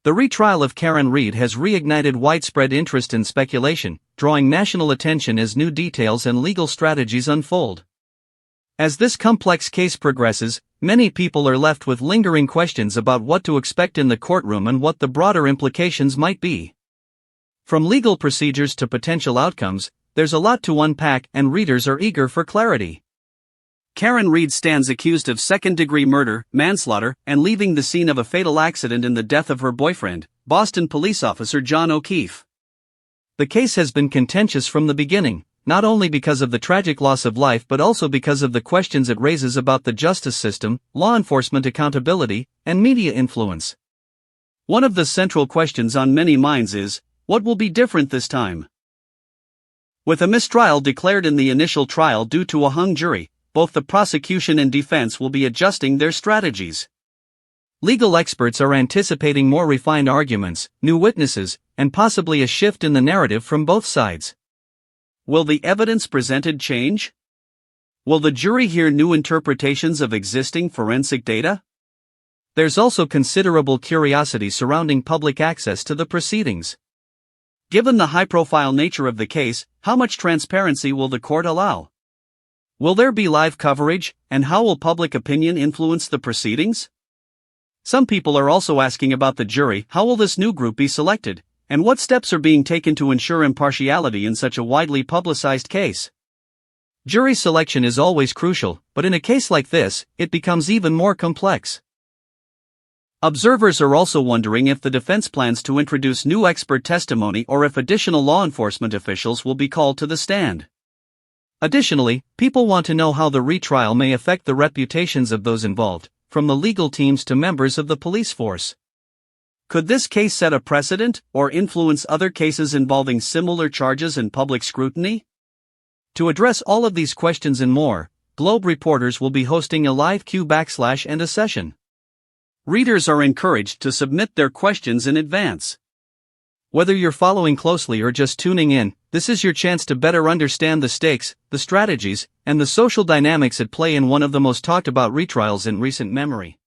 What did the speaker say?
The retrial of Karen Read has reignited widespread interest and speculation, drawing national attention as new details and legal strategies unfold. As this complex case progresses, many people are left with lingering questions about what to expect in the courtroom and what the broader implications might be. From legal procedures to potential outcomes, there's a lot to unpack, and readers are eager for clarity. Karen Read stands accused of second-degree murder, manslaughter, and leaving the scene of a fatal accident in the death of her boyfriend, Boston police officer John O'Keefe. The case has been contentious from the beginning, not only because of the tragic loss of life but also because of the questions it raises about the justice system, law enforcement accountability, and media influence. One of the central questions on many minds is, what will be different this time? With a mistrial declared in the initial trial due to a hung jury, both the prosecution and defense will be adjusting their strategies. Legal experts are anticipating more refined arguments, new witnesses, and possibly a shift in the narrative from both sides. Will the evidence presented change? Will the jury hear new interpretations of existing forensic data? There's also considerable curiosity surrounding public access to the proceedings. Given the high-profile nature of the case, how much transparency will the court allow? Will there be live coverage, and how will public opinion influence the proceedings? Some people are also asking about the jury. How will this new group be selected, and what steps are being taken to ensure impartiality in such a widely publicized case? Jury selection is always crucial, but in a case like this, it becomes even more complex. Observers are also wondering if the defense plans to introduce new expert testimony or if additional law enforcement officials will be called to the stand. Additionally, people want to know how the retrial may affect the reputations of those involved, from the legal teams to members of the police force. Could this case set a precedent, or influence other cases involving similar charges and public scrutiny? To address all of these questions and more, Globe reporters will be hosting a live Q&A session. Readers are encouraged to submit their questions in advance. Whether you're following closely or just tuning in, this is your chance to better understand the stakes, the strategies, and the social dynamics at play in one of the most talked about retrials in recent memory.